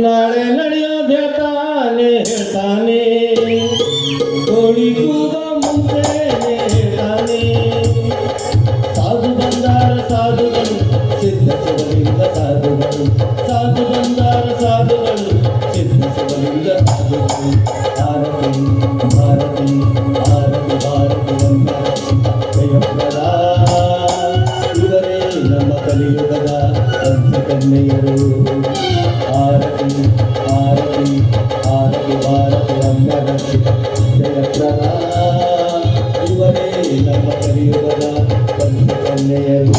ನಾಳೆ ನಡೆಯೋದು ಹೇಳ್ತಾನೆ ಹೇಳ್ತಾನೆ ಕೋಳಿ ಕೂಗ ಮುಂಚೆನೆ ಹೇಳ್ತಾನೆ ಸಾಧು ಬಂದಾರ ಸಾಧುಗಳು ಸಿದ್ಧ ಶಿವಲಿಂಗ ಸಾಧುಗಳು ಸಾಧು ಬಂದಾರ ಸಾಧುಗಳು ಸಿದ್ಧ ಶಿವಲಿಂಗ ಸಾಧುಗಳು ಭಾರತಿ ಭಾರತಿ ಭಾರತಿ ಭಾರತಿ ಜಯಪ್ರದ ಇವರೇ ನಮ್ಮ ಕಲಿಯುಗದ ಪಂಚಕನ್ಯೆಯರು ಭಾರತಿ ಭಾರತಿ ಭಾರತಿ ಭಾರತಿ ರಮ್ಯರಕ್ಷಿತ ಜಯಪ್ರದ ಇವರೇ ನಮ್ಮ ಕಲಿಯುಗದ ಪಂಚಕನ್ಯೆಯರು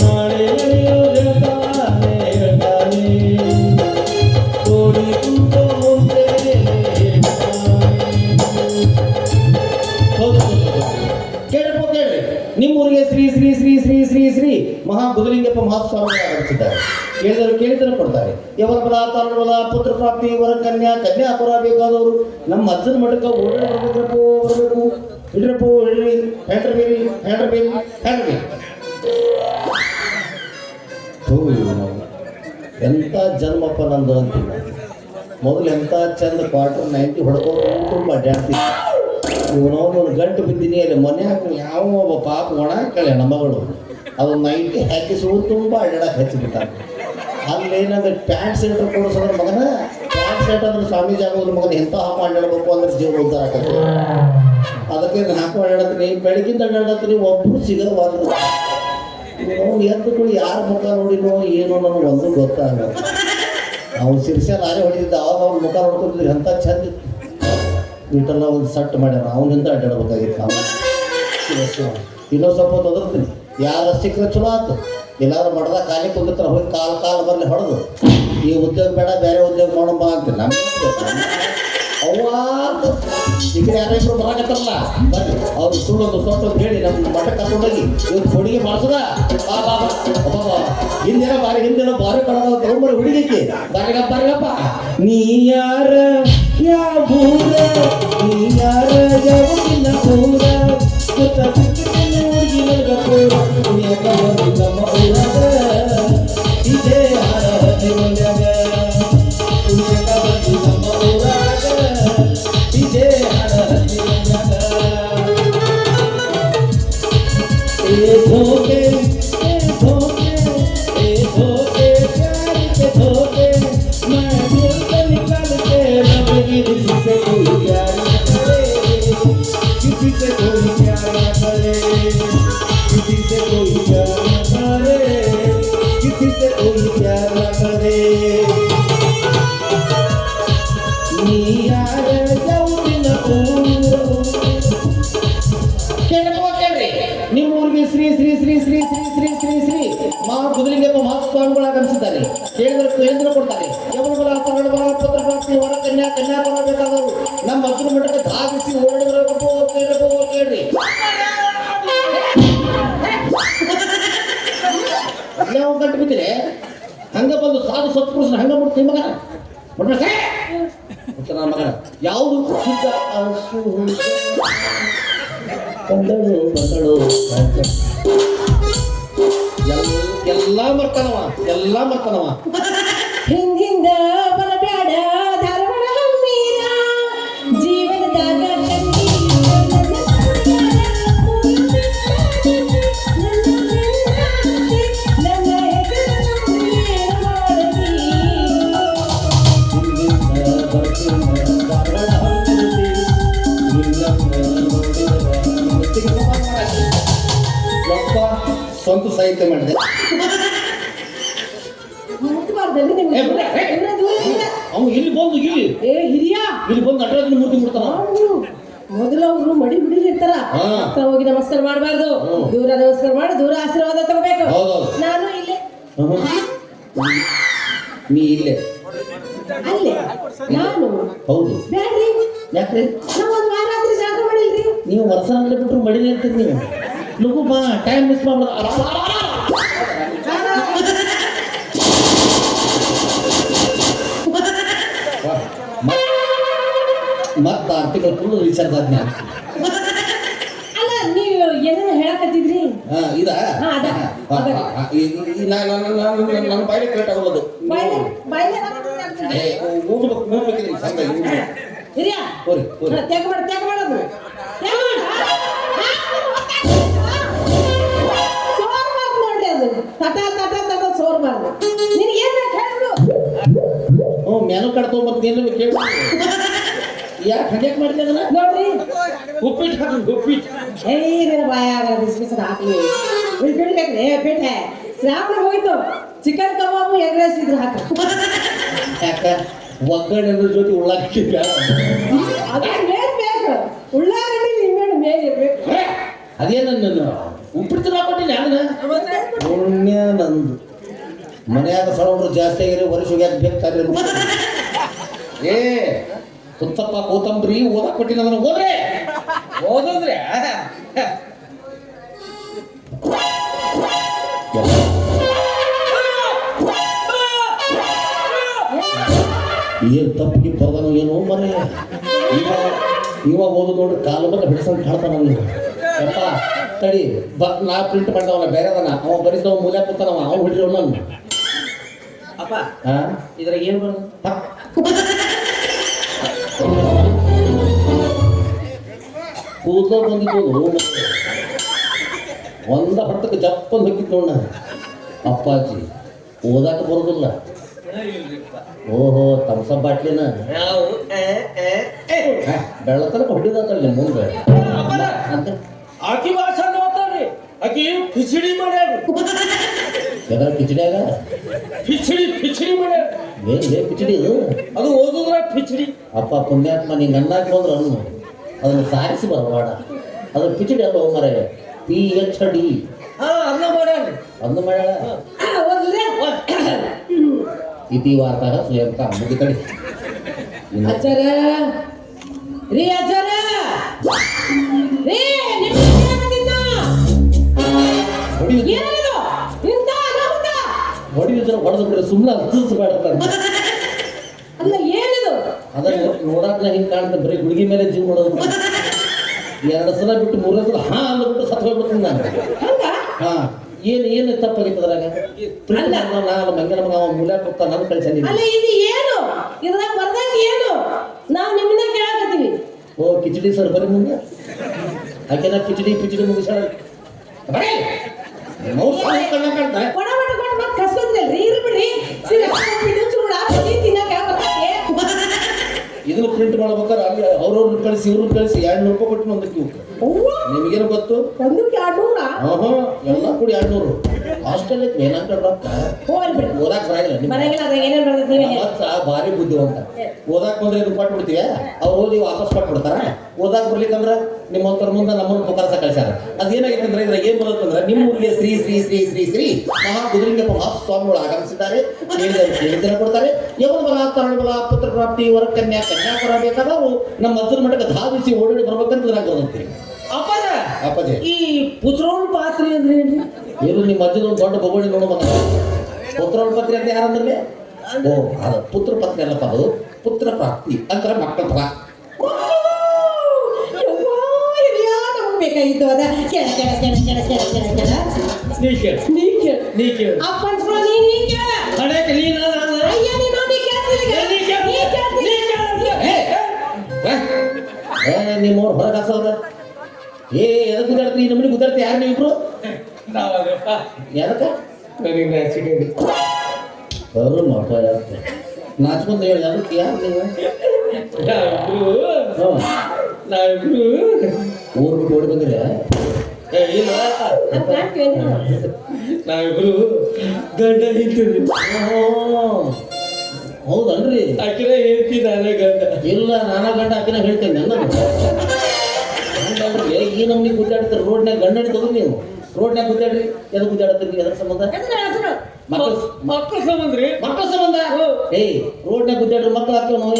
ನಾಳೆ ನಡೆಯೋದಾನೆ ಹೇಳ್ತಾನೆ ಕೋಡಿ ಕೂಗೋ ಮುಂಚೆನೆ ಕೇಳಪ್ಪ ಕೇಳ್ರಿ ನಿಮ್ಮೂರಿಗೆ ಶ್ರೀ ಶ್ರೀ ಶ್ರೀ ಶ್ರೀ ಶ್ರೀ ಶ್ರೀ ಮಹಾ ಗುರುಲಿಂಗಪ್ಪ ಮಹಾಸ್ವಾಮಿ ಆರಂಭಿಸಿದ್ದಾರೆ ಕೇಳಿದರೆ ಕೊಡ್ತಾರೆ ಯವರ ಬಲ ತಾರಣ ಬಲ ಪುತ್ರ ಪ್ರಾಪ್ತಿ ವರ ಕನ್ಯಾ ಕನ್ಯಾಪುರ ಬೇಕಾದವರು ನಮ್ಮ ಅಜ್ಜನ ಮಠಕ್ಕೆ ಬರಬೇಕು ಇಡ್ರಪ್ಪು ಇಡ್ರಿ ಹ್ಯಾಂಡ್ರಬಿಲ್ ಎಂಥ ಜನ್ಮಪ್ಪ ನಂದು ಅಂತಿಲ್ಲ ಮೊದಲು ಎಂಥ ಚಂದ ಕ್ವಾರ್ಟರ್ 90 ಹೊಡ್ಕೊಂಡು ತುಂಬ ಅಡ್ಡಾಡ್ತಿದ್ದ ಇವನವನು ಗಂಟು ಬಿದ್ದೀನಿ ಅಲ್ಲಿ ಮನ್ಯಾಗ ಯಾವ ಒಬ್ಬ ಪಾಪ ಒಣ ಕಳೆ ನಮ್ಮಗಳು ಅದೊಂದು 90 ಹಾಕಿಸುವ ತುಂಬ ಅಡ್ಡಾಡಕ್ಕೆ ಹಚ್ಚಿಬಿಟ್ಟಾರೆ ಅಲ್ಲೇನಾದ್ರೆ ಪ್ಯಾಂಟ್ ಶರ್ಟ್ ಕೊಡಿಸೋದ್ರ ಮಗನ ಪ್ಯಾಂಟ್ ಶರ್ಟ್ ಅಂದ್ರೆ ಸ್ವಾಮೀಜಿ ಆಗೋದ್ರ ಮಗನ ಎಂಥ ಹಾಕು ಅಡ್ಡಾಡಬೇಕು ಅಂದ್ರೆ ಜೀವ ಉದ್ಧಾರ ಆಗತ್ತೆ ಅದಕ್ಕೆ ಹಾಕು ಅಡ್ಡಾಡತ್ತೀನಿ ಬೆಳಗಿಂದ ಅಡ್ಡಾಡತ್ತೀನಿ ಒಬ್ಬರು ಸಿಗಬಾರ್ದು ಅವ್ನು ಎದ್ದುಗಳು ಯಾರ ಮುಖ ನೋಡಿನೋ ಏನೋ ನನಗೆ ಒಂದು ಗೊತ್ತಾಗ ಅವ್ನು ಸಿರ್ಸ್ಯ ನಾರೇ ಹೊಡಿತಿದ್ದ ಅವಾಗ ಅವ್ನ ಮುಖ ನೋಡ್ಕೊತಿದ್ರು ಎಂಥ ಚಂದ ಇಟ್ಟೆಲ್ಲ ಒಂದು ಸಟ್ ಮಾಡ್ಯಾರ ಅವನಿಂದ ಅಡ್ಡಾಡ್ಬೇಕಾಗಿತ್ತು ನಾವು ಇನ್ನೊಂದು ಸ್ವಲ್ಪ ಹೊತ್ತು ಒದರ್ತೀನಿ ಯಾರ ಸಿಕ್ಕರೆ ಚಲೋ ಆಯ್ತು ಎಲ್ಲಾರು ಮಠದಾಗ ಖಾಲಿ ಕುಂದಿರ್ತಾರೆ ಹೋಗಿ ಕಾಲು ಬರಲಿ ಹೊಡೆದು ಈ ಉದ್ಯೋಗ ಬೇಡ ಬೇರೆ ಉದ್ಯೋಗ ಮಾಡೋಣ ಅಂತೀನಿ ನಮ್ಗೆ ಅವ್ವ ಈಗ ಯಾರಿಬ್ರು ಬರಾಕತ್ತಾರಲ್ಲ ಬರ್ರಿ ಅವ್ರು ಸುಳ್ಳೊಂದು ಸೊಟ್ಟು ಹೇಳಿ ನಮ್ಮ ಮಠ ಕರ್ಕೊಂಡೋಗಿ ಇವ್ರು ಹುಡುಗಿ ಮಾಡಿಸದ ಹಿಂದಿನ ಬಾರಿ ಕಡದ ತಗೊಂಬರಿ ಹುಡುಗಿಕ್ಕೆ ಬರ್ರಿಗಪ್ಪ ನೀ ಯಾರ ಯಾವ ನೀ ಯಾರ ಯಾವತ್ತಿನ ಊರ ಹುಡುಗಿ ನಮ್ಮ ಊರಾಗ ಇದೇ ಹರಹತಿ ಮಂಡ್ಯಾಗ ನಮ್ಮ ಊರಾಗ ಇದೇ ಹರಹತಿ ಮಂಡ್ಯಾಗ ए धोखे प्यार के धोखे मैं दिल से निकाल के रब की किसी से कोई प्यार न करे किसी से कोई प्यार न करे किसी से कोई प्यार न करे किसी से कोई प्यार न करे नी यार जौन ನಿಮ್ಮೂರಿಗೆ ಶ್ರೀ ಶ್ರೀ ಶ್ರೀ ಶ್ರೀ ಶ್ರೀ ಶ್ರೀ ಶ್ರೀ ಶ್ರೀ ಮಹಾ ಗುರುಲಿಂಗಪ್ಪ ಮಹಾಸ್ವಾಮಿಗಳು ಆಗಮಿಸಿದ್ದಾರೆ ಕೇಳಿದ್ರೆ ಕೊಡ್ತಾರೆ ಯವನ ಬಲ ತರಣ ಬಲ ಪುತ್ರ ಪ್ರಾಪ್ತಿ ವರ ಕನ್ಯಾಪುರ ಬೇಕಾದವರು ನಮ್ಮ ಅಜ್ಜನ ಮಠಕ್ಕೆ ಧಾವಿಸಿ ಓಡಿದ್ರಪ್ಪ ಕೇಳ್ರಿ ನಾವು ಗಂಟು ಬಿದ್ದರೆ ಹಂಗ ಬಂದು ಸಾಧು ಸತ್ಪುರುಷನ ಹಂಗ ಬಿಡ್ತೀವಿ ಮಗನ ಮಗನ ಯಾವುದು ಬಂದಳು ಎಲ್ಲ ಮರ್ತಾನವ ಹಿಂದಿಂದ ಬರಬೇಡ ಧಾರವಾಡ ಮೀರ ಜೀವನದಾಗ ಸ್ವಂತ ಸಾಹಿತ್ಯ ಮಾಡಿದೆ ಅವ್ನು ಇಲ್ಲಿ ಬಂದು ಇಲ್ಲಿ ಬಂದು ನಟರಾಜನ ಮೂರ್ತಿ ಬಿಡ್ತಾನ ಮೊದಲು ಅವರು ಮಡಿ ಬಿಡಿರ್ತಾರ ಹೋಗಿ ನಮಸ್ಕಾರ ಮಾಡಬಾರ್ದು ದೂರ ನಮಸ್ಕಾರ ಮಾಡಿ ದೂರ ಆಶೀರ್ವಾದ ತಗೋಬೇಕು ನಾನು ಇಲ್ಲೇ ನೀ ಇಲ್ಲೇ ಅಲ್ಲೇ ನಾನು ಹೌದು ಬ್ಯಾಡ್ರಿ ಯಾಕ್ರಿ ನಾವು ಒಂದು ವಾರ ಆದ್ರೆ ಜಾಗ ಮಾಡಿಲ್ರಿ ನೀವು ವರ್ಷ ಅಂದ್ರೆ ಬಿಟ್ರು ಮಡಿನೇ ಇರ್ತೀರಿ ನೀವು ಲಗು ಬಾ ಟೈಮ್ ಮಿಸ್ ಮಾಡ್ಬೋದು ಆರ್ಟಿಕಲ್ ಫುಲ್ ರಿಚಾರ್ಜ್ ಆದ್ಮೇಲೆ ಅಲ್ಲ ನೀವು ಏನೇನು ಹೇಳಕತ್ತಿದ್ರಿ ಇದಾ ಹಾ, ಅದ. ನನ್ನ ಬಾಯಿಲೆ ಕರೆಕ್ಟ್ ಆಗೋದು ಬಾಯ್ಲೆ ಊದ್ಬೇಕಿದೆ ಚಂದ ಹಿರಿಯ ಹೋರಿ ಹೋರಿ ತ್ಯಾಗ ಮಾಡೋದು ಸೋರ್ಬಾರ್ದು ನೋಡ್ರಿ ಅದು ತಟ ಸೋರ್ಬಾರ್ದು ನಿನಗೆ ಏನ್ ಬೇಕು ಹೇಳು ಮೆನು ಕಡೆ ತೊಗೊಂಬರ್ತೀನಿ ಕೇಳಿ ಯಾಕೆ ಹಂಗ್ಯಾಕೆ ಮಾಡ್ತೀನಿ ಅದನ್ನ ನೋಡ್ರಿ ಉಪ್ಪಿಟ್ಟು ಹಾಕಿ ಉಪ್ಪಿಟ್ಟು ಏನಿಲ್ಲ ಬಾಯಾಗ ಬಿಸಿ ಹಾಕಿ ಬಿಡ್ಬೇಕ್ರಿ ಬಿಟ್ಟೆ ಶ್ರಾವಣ ಹೋಯ್ತು ಚಿಕನ್ ಕಬಾಬು ಎಗ್ ರೈಸ್ ಇದ್ರು ಹಾಕ ಯಾಕ ಒಗ್ಗರಣೆ ಜೊತೆ ಉಳ್ಳಾಗಡ್ಡಿ ಅದೇನ್ ಮೇನ್ ಬೇಕು ಉಳ್ಳಾಗಡ್ಡಿ ನಿಂಬೆಹಣ್ಣು ಮೇನ್ ಇರ್ಬೇಕು ಅದೇನ ಉಪ್ಪಿಟ್ಟು ಹಾಕೊಟ್ಟಿಲ್ಲ ಪುಣ್ಯ ನಂದು ಮನ್ಯಾಗ ಸಳವ್ರು ಜಾಸ್ತಿ ಆಗಿರಿ ವರ್ಷಕ್ಕೆ ಯಾಕೆ ಬೇಕಾದ್ರೆ ಏ ಸುತ್ತಪ್ಪ ಕೋತಂಬರಿ ಓದಕ್ ಕೊಟ್ಟಿಲ್ಲ ಅದನ್ನ ಓದಿದ್ರೆ ಏನ್ ತಪ್ಪಿಗೆ ಬರ್ದನು ಏನು ಮನೆ ಇವ ಓದು ನೋಡ್ರಿ ಕಾಲು ಬಂದ ಬಿಡಿಸಂತ ಕಾಡ್ತಾನ ಯಪ್ಪ ತಡಿ ನಾ ಪ್ರಿಂಟ್ ಮಾಡ್ದವಲ್ಲ ಬೇರೆದನ ಅವ ಬರೀತವ ಮೂಲೆ ಕೂತಾನವ ಅವ ಹಿಡಿದವ ನನ್ನ ಅಪ್ಪ ಇದ್ರಾಗ ಏನು ಬರೋದು ಕೂದಲ ಬಂದಿದ್ದು ಒಂದ ಹೊಟ್ಟಕ್ಕೆ ಜಪ್ಪಂದು ಹೋಗಿತ್ತು ನೋಡ ಅಪ್ಪಾಜಿ ಓದಾಕ ಬರೋದಿಲ್ಲ ಓಹೋ ತಮಸ ಬಾಟ್ಲಿನ ಬೆಳತನ ಹೊಡಿದತ್ತಲ್ಲ ಮುಂದೆ ಆಕಿ ಭಾಷೆ ಮಾತಾಡ್ರಿ ಆಕಿ ಪಿಚಡಿ ಮಾಡ್ಯಾಡ್ರಿ ಯಾವ್ದಾರ ಕಿಚಡಿಯಾಗ ಪಿಚಡಿ ಮಾಡ್ಯಾಡ್ರಿ ಏನ್ ಕಿಚಡಿ ಅದು ಓದಿದ್ರ ಪಿಚಡಿ ಅಪ್ಪ ಪುಣ್ಯಾತ್ಮ ನೀ ಅನ್ನಾಕ ಬಂದ್ರೆ ಅನ್ನು ಅದನ್ನು ಸಾರಿಸಿ ಬರಬೇಡ ಅದು ಪಿಚಡಿ ಅಲ್ಲ ಮರೆ PhD ಅನ್ನ ಮಾಡ್ಯಾಡ್ರಿ ಅದನ್ನು ಮಾಡ್ಯಾಳ ಇತಿ ವಾರ್ತಾಗ ಸ್ವಯಂಕ ಮುಗಿತಡಿ ಅಜ್ಜರ ರೀ ಅಜ್ಜರ ರೀ ಹೊಡಿದ್ರೆ ಹೊಡೆದು ಬಿಡ್ರೆ ಸುಮ್ಮನೆ ಹತ್ತಿಸ್ಬೇಡ ಅಲ್ಲ ಏನಿದು ಅದನ್ನ ನೋಡಾಕ ಹಿಂಗೆ ಕಾಣ್ತದೆ ಬರೀ ಗುಡಿಗೆ ಮೇಲೆ ಜೀವ ಮಾಡೋದು 2 ಸಲ ಬಿಟ್ಟು 3 ಸಲ ಹಾ ಅಂದ್ಬಿಟ್ಟು ಸತ್ತು ಹೋಗ್ಬಿಡ್ತೀನಿ ನಾನು ಹಾ ಏನು ತಪ್ಪಾಗಿತ್ತದ್ರಾಗ ನಾನು ಮಂಗನ ಮಗ ಮೂಲ್ಯಾಕ ಹೋಗ್ತಾ ನಾನು ಕಳ್ಸಂದಿ ಅಲ್ಲ ಇದು ಏನು ಇದ್ರಾಗ ಬರ್ದಾಗ ಏನು ನಾವು ನಿಮ್ಮನ್ನ ಕೇಳಕತ್ತೀವಿ ಓ ಕಿಚಡಿ ಸರ್ ಬರೀ ಮುಂದೆ ಆಕೆನ ಕಿಚಡಿ ಮುಗಿಸಾಳ ಇದನ್ನ ಪ್ರಿಂಟ್ ಮಾಡ್ಬೇಕಾದ್ರೆ ಅಲ್ಲಿ ಅವ್ರವ್ರನ್ನ ಕಳಿಸಿ ಇವ್ರನ್ನ ಕಳಿಸಿ 200 ರೂಪಾಯಿ ಕೊಟ್ಟು ಒಂದಕ್ಕೆ ನಿಮಗೇನು ಗೊತ್ತು ಎಲ್ಲ ಕೂಡಿ 200 ಹಾಸ್ಟೆಲ್ ಐತಿ ಏನಂತ ರೊಕ್ಕ ಓದಾಕ್ ಬರಂಗಿಲ್ಲ ಭಾರಿ ಬುದ್ಧಿವಂತ ಓದಾಕ್ ಬಂದ್ರೆ ಇದು ಕೊಟ್ಬಿಡ್ತೀವಿ ಅವ್ರು ಓದಿ ವಾಪಸ್ ಕೊಟ್ಬಿಡ್ತಾರ ಓದಾಕ್ ಬರ್ಲಿಕ್ಕಂದ್ರ ನಿಮ್ಮಂತರ ಮುಂದೆ ನಮ್ಮನ್ನು ಪುಕಾರಸ ಕಳ್ಸ್ಯಾರ ಅದೇನಾಗಿತ್ತಂದ್ರೆ ಇದ್ರಾಗ ಏನ್ ಬರುತ್ತಂದ್ರೆ ನಿಮ್ಮ ಊರಿಗೆ ಶ್ರೀ ಶ್ರೀ ಶ್ರೀ ಶ್ರೀ ಶ್ರೀ ಮಹಾ ಕುದುರೆಲಿಂಗಪ್ಪ ಮಹಾಸ್ವಾಮಿಗಳು ಆಗಮಿಸಿದ್ದಾರೆ ಕೇಳಿದ್ರೆ ಕೊಡ್ತಾರೆ ಯವನ ಬಲ ತರುಣ ಬಲ ಪುತ್ರ ಪ್ರಾಪ್ತಿ ವರ ಕನ್ಯಾ ಬೇಕಾದವರು ನಮ್ಮ ಅಜ್ಜನ ಮಠಕ್ಕೆ ಧಾವಿಸಿ ಓಡಾಡಿ ಬರ್ಬೇಕಂತ ಇದ್ರಾಗ ಬರುತ್ತೆ ಅಪ್ಪಜೆ ಈ ಪುತ್ರೋನ್ ಪಾತ್ರೆ ಅಂದ್ರೆ ಏನು ನಿಮ್ಮ ಅಜ್ಜನ ಒಂದು ದೊಡ್ಡ ಬೊಗಣಿ ನೋಡೋ ಮಗ ಪುತ್ರೋಳ ಪತ್ರಿ ಅಂತ ಯಾರಂದ್ರೆ ಓ ಅದು ಪುತ್ರ ಪತ್ರಿ ಅಲ್ಲಪ್ಪ ಅದು ಪುತ್ರ ಪ್ರಾಪ್ತಿ ಅಂತರ ಮಕ್ಕಳ ಫಲ ಬೇಕಾಗಿತ್ತು ಅದ ನಿಮ್ಮವ್ರು ಹೊರಗೆ ಹಾಸೋದ ಎದಕ್ಕೆ ಗುದ್ದಾಡ್ತೀವಿ ನಮ್ಮನೆ ಗುದ್ದಾಡ್ತೀವಿ ಯಾರು ನೀವಿಬ್ರು ಯಾರಕ್ಕ ಬರು ಮಾಪ ನಾಚ್ಕೊಂಡು ಹೇಳಿ ಅದಕ್ಕೆ ಯಾರು ನೀವು ನಾವಿಬ್ರು ಊರು ಬಿಟ್ಟು ಓಡಿ ಬಂದ್ರೆ ನಾವಿಬ್ರು ಗಂಡ ಹಿಂತೀವಿ ಹೌದಲ್ರಿ ಆಕಿನ ಹೇಳ್ತಿ ನಾನೇ ಗಂಡ ಇಲ್ಲ ನಾನಾ ಗಂಡ ಆಕಿನ ಹೇಳ್ತೇನೆ ನನ್ನ ಹಂಗಲ್ರಿ ಈ ನಮ್ನಿ ಗುದ್ದಾಡ್ತಾರೆ ರೋಡ್ನಾಗ ಗಂಡನ ತಗೊಂಡು ನೀವು ರೋಡ್ನಾಗ ಗುದ್ದಾಡ್ರಿ ಎದು ಗುದ್ದಾಡತ್ತೀರಿ ಎದ್ರ ಸಂಬಂಧ ಮಕ್ಕಳ ಸಂಬಂಧ ರೀ ಮಕ್ಕಳ ಸಂಬಂಧ ರೋಡ್ನಾಗ ಗುದ್ದಾಡ್ರಿ ಮಕ್ಳು ಹಾಕ್ತೇವೆ ನಾವು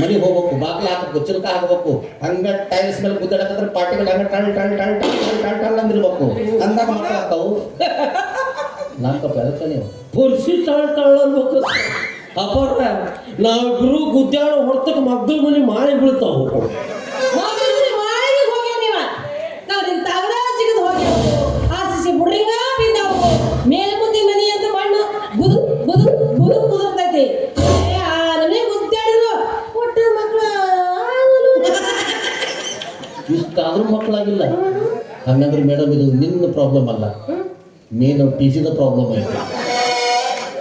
ಮನೆ ಹೋಗ್ಬೇಕು ಬಾಗ್ಲ ಹಾಕಬೇಕು ಚಿಲ್ಕ ಹಾಕಬೇಕು ಹಂಗ ಟೈಲ್ಸ್ ಮೇಲೆ ಗುದ್ದಾಡಕಂದ್ರೆ ಪಾರ್ಟಿಗಳು ಹಂಗ ಟಳ್ ಟಳ್ ಟಳ್ ಟಳ್ ಟಳ್ ಟಳ್ ಅಂದಿರ್ಬೇಕು ಅಂದಾಗ ಮಕ್ಳು ಹಾಕ್ತಾವು ನಾಲ್ಕಪ್ಪ ಅದಕ್ಕೆ ನೀವು ಪುರ್ಸಿ ಟಳ್ ಟಳ್ ಅನ್ಬೇಕು ಅಪ್ಪ ನಾವಿಬ್ರು ಗುದ್ದಾಡೋ ಹೊಡ್ತಕ್ಕೆ ಮಗ್ಳ ಮನೆ ಮಾಡಿ ಬೀಳ್ತಾವು ಹೋಗಿ ನೀವ ನಾವು ನಿನ್ ತಗಡ ಸಿಗದು ಹೋಗಿ ಹಂಗಂದ್ರೆ ಮೇಡಮ್ ಇದು ನಿನ್ನ ಪ್ರಾಬ್ಲಮ್ ಅಲ್ಲ, ಮೇನ್ ಟಿ ಸಿದ ಪ್ರಾಬ್ಲಮ್ ಐತಿ.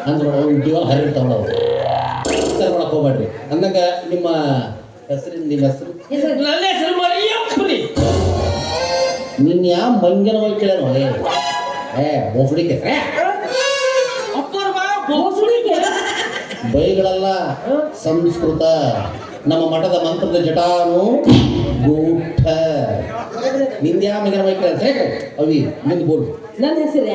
ಅಂದ್ರೆ ಅವ್ನು ಜೀವ ಹರಿರ್ತಾವಳ ಅವ್ರು ಸರ್ ಮಾಡಕ್ಕೆ ಹೋಗ್ಬೇಡ್ರಿ. ಅಂದಾಗ ನಿಮ್ಮ ಹೆಸರು ನನ್ನ ಹೆಸರು ಮರಿಯಪ್ಪನಿ. ನಿನ್ನ ಯಾವ ಮಂಗನ ಹೋಗಿ ಕೇಳೋ ಬೋಸಡಿಕೆ ಬೈಗಳಲ್ಲ, ಸಂಸ್ಕೃತ. ನಮ್ಮ ಮಠದ ಮಂತ್ರದ ಜಟಾನು ಗೂಠ. ನಿಂದ್ಯಾ ಮಂಗನ ಹೋಗಿ ಕೇಳ ಅವಿ ನಿಂದು ಬೋಲ್. ನನ್ನ ಹೆಸರು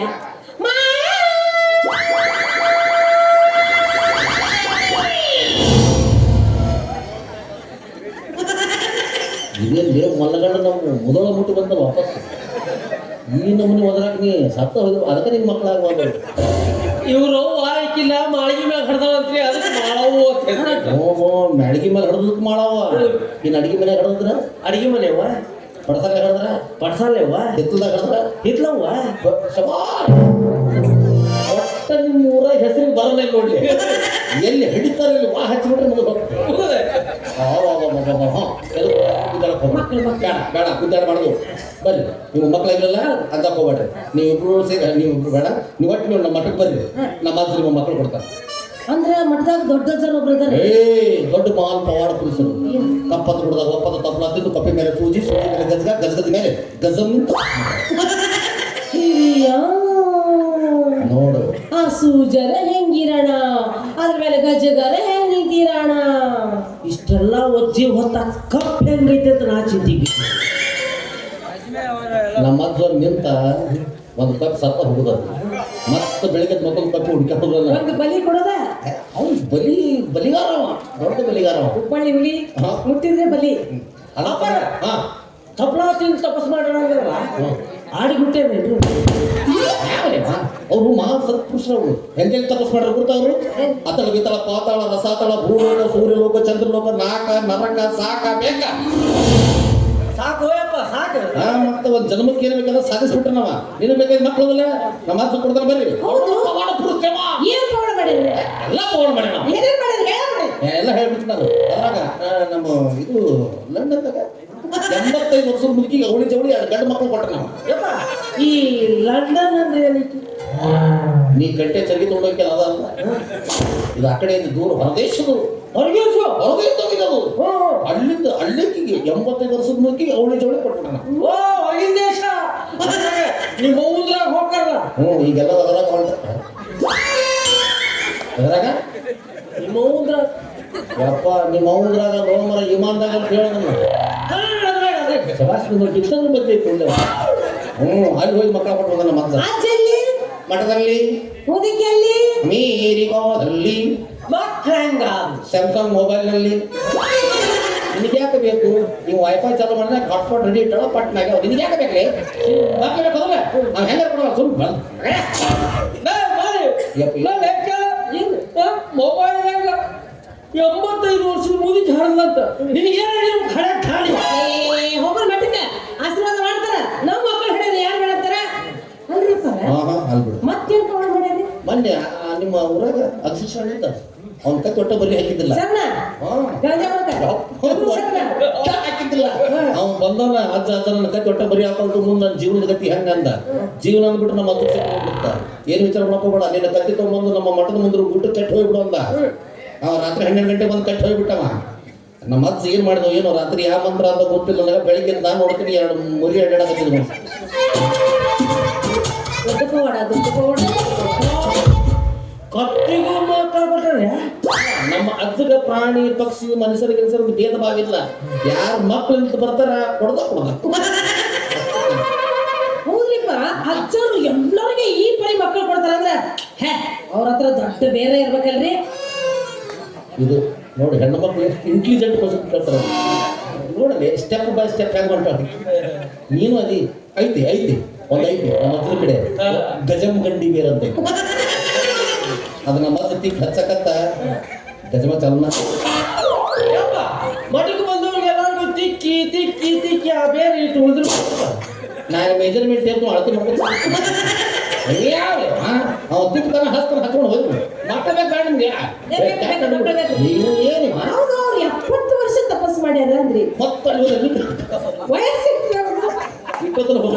ಇದೇನು ಬೇರೆ ಮಲ್ಲಗಂಡ ನಾವು ಮೊದಲ ಮುಟ್ಟು ಬಂದ ವಾಪಸ್ ಈ ನಮ್ಮನೆ ಒದರಾಕ ನೀ ಸತ್ತ ಹೋದ್ರು ಅದಕ್ಕೆ ನಿನ್ನ ಮಕ್ಕಳಾಗ ಇವರು ಆಯ್ಕಿಲ್ಲ ಮಾಳಿಗೆ ಮ್ಯಾಗ ಹಡ್ದಾವಂತ್ರಿ, ಅದಕ್ಕೆ ಮಾಡವು ಅಂತ. ಓಹೋ, ಮ್ಯಾಡಿಗೆ ಮೇಲೆ ಹಡ್ದಕ್ಕೆ ಮಾಡವ. ಇನ್ನು ಅಡಿಗೆ ಮನೆ ಹಡ್ದ್ರ ಅಡಿಗೆ ಮನೆಯವ್ವ, ಪಡ್ಸಾಗ ಹಡ್ದ್ರ ಪಡ್ಸಲ್ಲೇವ್ವ, ಹಿತ್ತಲ್ದಾಗ ಹಡ್ದ್ರ ಹಿತ್ಲವ್ವ. ಒಟ್ಟ ನಿಮ್ಮ ಊರ ಹೆಸರಿಗೆ ಬರಲ್ಲ ನೋಡ್ಲಿ. ಎಲ್ಲಿ ಹಿಡಿತಾರೆ ಇಲ್ಲಿ ವಾ ಹಚ್ಚಿಬಿಟ್ರೆ ಮುಗಿದು ಬೇಡ ಕುದ್ದಾಡ ಮಾಡೋದು. ಬರ್ರಿ, ನಿಮ್ಮ ಮಕ್ಕಳಾಗಿರಲ್ಲ ಅಂತ ಹೋಗ್ಬೇಡ್ರಿ. ನೀವಿಬ್ರು ಸೇರಿ ನೀವಿಬ್ರು ಬೇಡ, ನೀವು ಒಟ್ಟು ನೀವು ನಮ್ಮ ಮಠಕ್ಕೆ ಬರ್ರಿ. ನಮ್ಮ ಹತ್ರ ನಿಮ್ಮ ಮಕ್ಕಳು ಕೊಡ್ತಾರೆ. ಅಂದ್ರೆ ಮಠದಾಗ ದೊಡ್ಡ ಜನ ಒಬ್ರು ಇದಾರೆ. ದೊಡ್ಡ ಮಾಲ್ ಪವಾಡ ಪುರುಷರು. ಕಪ್ಪತ್ತು ಕುಡ್ದಾಗ ಒಪ್ಪದ ತಪ್ಪಲ ತಿಂದು ಕಪ್ಪಿ ಮೇಲೆ ಸೂಜಿ ಮೇಲೆ ಗಜಗ, ಗಜಗದ ಮೇಲೆ ಗಜಮ್ ನೋಡು. ಆ ಸೂಜರ ಹೆಂಗಿರಣ, ಅದ್ರ ಮೇಲೆ ಗಜಗರ ಹೆಂಗ್ ನಿಂತಿರಣ. ಇಷ್ಟೆಲ್ಲ ಒಜ್ಜಿ ಹೊತ್ತ ಕಪ್ ಹೆಂಗೈತೆ ಅಂತ ನಾ ಚಿಂತಿಗೆ. ನಮ್ಮ ಅಜ್ಜವ್ರು ನಿಂತ ಒಂದು ಕಪ್ ಸತ್ತ ಹೋಗುದ. ಮತ್ತೆ ಬೆಳಿಗ್ಗೆ ಮತ್ತೊಂದು ಕಪ್ಪಿ ಹುಡುಕಾಡೋದಲ್ಲ. ಒಂದು ಬಲಿ ಕೊಡೋದ ಅವ್ನು ಬಲಿಗಾರವ, ದೊಡ್ಡ ಬಲಿಗಾರವ. ಹುಬ್ಬಳ್ಳಿ ಹುಲಿ ಮುಟ್ಟಿದ್ರೆ ಬಲಿ. ತಪ್ಪಲ ತಿಂದು ತಪಸ್ ಮಾಡೋಣ ಆಡಿ ಬಿಟ್ಟೇನೇನು? ಅವರು ಮಹಾ ಸತ್ಪುರುಷರು. ಅವರು ಹೆಂಗೆಲ್ಲಿ ತಪಸ್ ಮಾಡ್ರೆ ಗೊತ್ತವ್ರು? ಅತಳ ವಿತಳ ಪಾತಾಳ ರಸಾತಳ ಭೂಲೋಕ ಸೂರ್ಯಲೋಕ ಚಂದ್ರಲೋಕ ನಾಕ ನರಕ ಸಾಕ ಬೇಕ ಸಾಕು ಹೋಯಪ್ಪ ಸಾಕು. ಮತ್ತೆ ಒಂದು ಜನ್ಮಕ್ಕೆ ಏನು ಬೇಕಂದ್ರೆ ಸಾಧಿಸ್ಬಿಟ್ರೆ ನಾವ. ನೀನು ಬೇಕಾದ್ರೆ ಮಕ್ಕಳಲ್ಲ ನಮ್ಮ ಹತ್ರ ಕೊಡ್ತಾನೆ ಬರ್ರಿ. ಏನ್ ಪೌಡ ಮಾಡಿರಿ? ಎಲ್ಲ ಪೌಡ ಮಾಡಿ ನಾವು ಏನೇನ್ ಮಾಡಿರಿ ಎಲ್ಲ ಹೇಳ್ಬಿಟ್ಟು ನಾನು. ಅದ್ರಾಗ ನಮ್ಮ ಇದು ಲಂಡನ್ದಾಗ 85 ವರ್ಷದ ಮುದುಕಿಗೆ ಅವಳಿ ಜವಳಿ ಗಂಡು ಮಕ್ಕಳು ಕೊಟ್ರೆ ನಾವು. ಈ ಲಂಡನ್ ಅಂದ್ರೆ ಏನೈತಿ? ನೀ ಗಂಟೆ ಚರ್ಗಿ ತೊಗೊಂಡೋಕೆ ಅದ ಅಲ್ಲ, ಇದು ಆ ಕಡೆ ದೂರ ಹೊರದೇಶದು ಹೊರದೇಶದು. ಅಲ್ಲಿಂದ ಹಳ್ಳಿಗೆ 85 ವರ್ಷದ ಮುದುಕಿಗೆ ಅವಳಿ ಜವಳಿ ಕೊಟ್ರೆ ನಾವು. ಓ ಹೊರಗಿನ ದೇಶ ನಿಮ್ಮ ಊದ್ರಾಗ ಹೋಗ್ತಾರಲ್ಲ. ಈಗೆಲ್ಲ ಅದ್ರಾಗ ಹೊಂಟ ಅದ್ರಾಗ ನಿಮ್ಮ ಊದ್ರಾಗ ಯಪ್ಪ ನಿಮ್ಮ ಊದ್ರಾಗ ರೋಮರ ವಿಮಾನದಾಗ ಅಂತ ಹೇಳೋದನ್ನ ಶಬಾಷ್ ಕಿತ್ತಂದ್ರೆ ಬರ್ತೈತಿ ಒಳ್ಳೆ. ಅಲ್ಲಿ ಹೋಗಿ ಮಕ್ಕಳ ಕೊಟ್ಟು ಮತ್ತೆ ಮಠದಲ್ಲಿ ಮುದುಕಿಯಲ್ಲಿ ಮೀರಿಗೋದಲ್ಲಿ ಮಕ್ಕಳಂಗ ಸ್ಯಾಮ್ಸಂಗ್ ಮೊಬೈಲ್ನಲ್ಲಿ ನಿನಗೆ ಯಾಕೆ ಬೇಕು? ನೀವು ವೈಫೈ ಚಾಲು ಮಾಡಿದ್ರೆ ಹಾಟ್ಸ್ಪಾಟ್ ರೆಡಿ ಇಟ್ಟಳ ಪಟ್ನಾಗ ನಿನಗೆ ಯಾಕೆ ಬೇಕ್ರಿ? ಮಕ್ಕಳು ಬೇಕಲ್ಲ ನಾವು ಹೆಂಗೆ ಕೊಡೋಲ್ಲ ಸುಮ್ಮನೆ ಬಂದು ಮೊಬೈಲ್ 85 ವರ್ಷದ ಮುದುಕಿ ಹರದಂತ ನಿನಗೆ ಹೋಗ್ರ ಮಠಕ್ಕೆ ಆಶೀರ್ವಾದ ಮಾಡ್ತಾರ. ನಮ್ಮ ಮಕ್ಕಳು ಹಿಡಿಯೋದು ಯಾರು ಹೇಳತ್ತಾರ ಅಲ್ಬಿಡು. ಮತ್ತೇನ್ ಪೌಡ ಮಾಡ್ಯಾರಿ? ಮೊನ್ನೆ ನಿಮ್ಮ ಊರಾಗ ಅಕ್ಷಿಷಣ ಇದ್ದ ಅವ್ನ ಕೈ ತೊಟ್ಟ ಬರೀ ಹಾಕಿದ್ದಿಲ್ಲ. ಹಾಕಿದ್ದಿಲ್ಲ ಅವ್ನು ಬಂದವನ ಅಜ್ಜ ನನ್ನ ಕೈ ತೊಟ್ಟ ಬರೀ ಹಾಕೊಂಡು ಮುಂದೆ ನನ್ನ ಜೀವನದ ಗತಿ ಹೆಂಗ ಅಂದ. ಜೀವನ ಅಂದ್ಬಿಟ್ಟು ನಮ್ಮ ಅಜ್ಜ ಹೋಗ್ಬಿಡ್ತ. ಏನು ವಿಚಾರ ಮಾಡ್ಕೋಬೇಡ, ನಿನ್ನ ಕತ್ತಿ ತಗೊಂಡ್ಬಂದು ನಮ್ಮ ಮಠದ ಮುಂದೆ ಗುಟ್ಟು ಕಟ್ಟಿ ಹೋಗ್ಬಿಡು ಅಂದ. ಅವ ರಾತ್ರಿ 12 ಗಂಟೆ ಬಂದು ಕಟ್ಟಿ ಹೋಗ್ಬಿಟ್ಟವ. ನಮ್ಮ ಅಜ್ಜ ಏನು ಮಾಡಿದವು ಏನೋ ರಾತ್ರಿ ಯಾವ ಮಂತ್ರ ಅಂತ ಗೊತ್ತಿಲ್ಲ ನನಗೆ. ಬೆಳಿಗ್ಗೆ ನಾನು ನೋಡ್ತೀನಿ 2 ಮುರಿ ಅಡ್ಡಾಡಕತ್ತಿದ್ವಿ. ಕತ್ತಿಗೂ ಮಾತಾಡ್ಬಿಟ್ರೆ ನಮ್ಮ ಅಜ್ಜಗ ಪ್ರಾಣಿ ಪಕ್ಷಿ ಮನುಷ್ಯರ ಕೆಲಸ ಭೇದ ಭಾವ ಇಲ್ಲ. ಯಾರು ಮಕ್ಳು ಅಂತ ಬರ್ತಾರ ಕೊಡ್ದ ಹೌದ್ರಿಪ್ಪ, ಅಜ್ಜರು ಎಲ್ಲರಿಗೆ ಈ ಪರಿ ಮಕ್ಕಳು ಕೊಡ್ತಾರ ಅಂದ್ರೆ ಅವ್ರ ಹತ್ರ ದೊಡ್ಡ ಬೇರೆ ಇರ್ಬೇಕಲ್ರಿ. ಇದು ನೋಡಿ ಹೆಣ್ಣು ಮಕ್ಕಳು ಎಷ್ಟು ಇಂಟೆಲಿಜೆಂಟ್ ಕ್ವಶನ್ ಕೇಳ್ತಾರೆ ನೋಡಲಿ. ಸ್ಟೆಪ್ ಬೈ ಸ್ಟೆಪ್ ಹೆಂಗ್ ಮಾಡ್ತಾರೆ. ನೀನು ಅದಿ ಐತಿ ಒಂದು ಐತಿ ನಮ್ಮ ಹತ್ರ ಕಡೆ ಗಜಮ್ ಗಂಡಿ ಬೇರೆ ಅಂತ ಅದು ನಮ್ಮ ಹತ್ರ ತಿಕ್ ಹಚ್ಚಕತ್ತ ಗಜಮ ಚಲನ ಮಠಕ್ಕೆ ಬಂದವ್ರಿಗೆ ಎಲ್ಲರಿಗೂ ತಿಕ್ಕಿ ತಿಕ್ಕಿ ತಿಕ್ಕಿ ಆ ಬೇರೆ ಇಟ್ಟು ಉಳಿದ್ರು. ನಾನು ಮೆಜರ್ಮೆಂಟ್ ಟೇಪ್ ಅಳತೆ ಮಾಡ್ಕೊಂಡು ಅವ್ನು ತಿಕ್ಕನ ಹಚ್ಕೊಂಡು ಹೋದ್ರು. ಮಾತಾಡ್ಬೇಕು ನಿಮ್ಗೆ ನೀವು ಏನು 70 ವರ್ಷ ತಪಸ್ ಮಾಡ್ಯಾರ ಅಂದ್ರಿ. ಮತ್ತೆ 20 ಹಾಕೋದ್ರ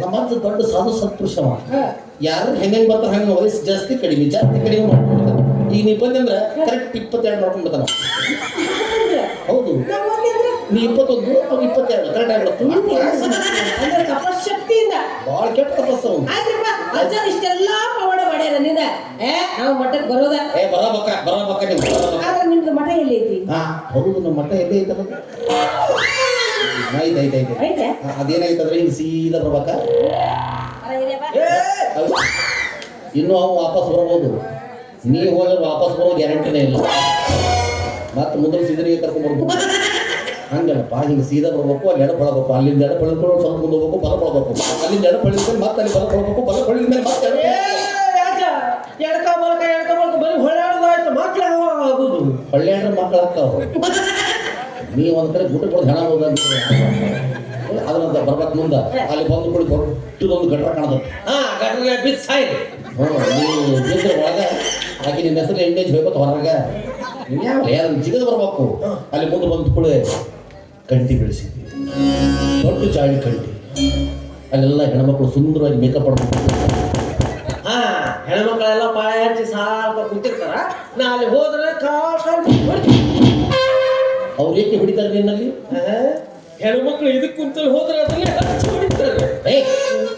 ನಮ್ಮಂತ ದೊಡ್ಡ ಸಾಧು ಸತ್ಪುರುಷವ ಯಾರು ಹೆಂಗೆ ಬರ್ತಾರ ಹಂಗೆ ವಯಸ್ಸು ಜಾಸ್ತಿ ಕಡಿಮೆ ಮಾಡ್ಕೊಂಡ್ಬಿಡ್ತಾನೆ. ಈಗ ನೀ ಬಂದಂದ್ರೆ ಕರೆಕ್ಟ್ 22 ಮಾಡ್ಕೊಂಡ್ಬಿಡ್ತಾನ. ಹೌದು, ನೀ 21 ಅವ್ನು 22 ಕರೆಕ್ಟ್ ಆಗ್ಬಿಡುತ್ತೆ. ತಪಶಕ್ತಿಯಿಂದ ಭಾಳ ಕೆಟ್ಟ ತಪಸ್ಸು ಅವ್ನು. ಅಜ್ಜನ್ ಇಷ್ಟೆಲ್ಲ ಪವಾಡ ಮಾಡ್ಯಾರ ನಿಂದ ನಾವು ಮಠಕ್ಕೆ ಬರೋದ ಬರಬೇಕ ನೀವು. ಆದ್ರೆ ನಿಮ್ದು ಮಠ ಎಲ್ಲಿ ಐತಿ? ಹೌದು, ನಮ್ಮ ಮಠ ಎಲ್ಲಿ ಐತಲ್ಲ. ಐತೆ ಐತೆ ಅದೇನಾಯ್ತಂದ್ರೆ ಹಿಂಗೆ ಸೀದಾ ಬರ್ಬೇಕ. ಇನ್ನೂ ಅವು ವಾಪಸ್ ಬರ್ಬೋದು. ನೀವು ಹೋದ್ರೆ ವಾಪಸ್ ಬರೋ ಗ್ಯಾರಂಟಿನೇ ಇಲ್ಲ. ಮತ್ತೆ ಮುಂದೆ ಸಿದ್ರಿಗೆ ಕರ್ಕೊಂಡ್ ಬರ್ಬೇಕು. ಹಂಗಲ್ಲಪ್ಪ, ಹಿಂಗೆ ಸೀದಾ ಬರ್ಬೇಕು. ಅಲ್ಲಿ ಎಡ ಪಳಬೇಕು, ಅಲ್ಲಿಂದ ಎಡ ಪಳಿದ್ಕೊಂಡು ಸ್ವಲ್ಪ ಮುಂದೆ ಹೋಗ್ಬೇಕು, ಬಲ ಪಳಬೇಕು, ಅಲ್ಲಿಂದ ಎಡ ಪಳಿದ್ಮೇಲೆ ಮತ್ತೆ ಅಲ್ಲಿ ಬಲ ಪಳಬೇಕು, ಬಲ ಪಳಿದ ಮೇಲೆ ಮತ್ತೆ ಎಡ್ಕ ಬಲಕ ಬರೀ ಹೊಳ್ಳಾಡೋದಾಯ್ತು. ಮಕ್ಳು ಆಗೋದು ಹೊಳ್ಳ್ಯಾಡ್ರೆ ಮಕ್ಕಳು ಆಗ್ತಾವ. ನೀವು ಒಂದ್ ಕಡೆ ಊಟ ಕೊಡೋದು ಹೆಣ ಹೋದಂತ ಅದನ್ನ ಬರ್ಬೇಕು. ಮುಂದೆ ಅಲ್ಲಿ ಬಂದು ಕೊಡಿ ದೊಡ್ಡದೊಂದು ಗಟ್ರ ಕಾಣದ. ಗಟ್ರ ಬಿದ್ದು ಸಾಯಿ. ನೀವು ಬಿದ್ದರೆ ಒಳಗೆ ಆಕೆ ನಿನ್ನ ಹೆಸರು ಎಂಡೇಜ್ ಬೇಕತ್ತು ಹೊರಗೆ ಯಾರು ಜಿಗದ ಬರ್ಬೇಕು. ಅಲ್ಲಿ ಮುಂದೆ ಬಂದು ಕೂಡ ಕಂಟಿ ಬೆಳೆಸಿದ್ವಿ, ದೊಡ್ಡ ಚಾಳಿ ಕಂಟಿ. ಅಲ್ಲೆಲ್ಲ ಹೆಣ್ಮಕ್ಳು ಸುಂದರವಾಗಿ ಮೇಕಪ್ ಮಾಡ್ಬೇಕು. ಹೆಣ್ಮಕ್ಳೆಲ್ಲ ಪಾಯ ಹಚ್ಚಿ ಸಾಲ ಕೂತಿರ್ತಾರ. ನಾ ಅಲ್ಲಿ ಹೋದ್ರೆ ಅವ್ರು ಏಕೆ ಹೊಡಿತಾರೆ ನಿನ್ನಲ್ಲಿ? ಹೆಣ್ಮಕ್ಳು ಇದಕ್ಕೆ ಕುಂತಲ್ಲಿ ಹೋದ್ರೆ ಅದರಲ್ಲಿ ಹಚ್ಚಿ ಹೊಡಿತಾರೆ.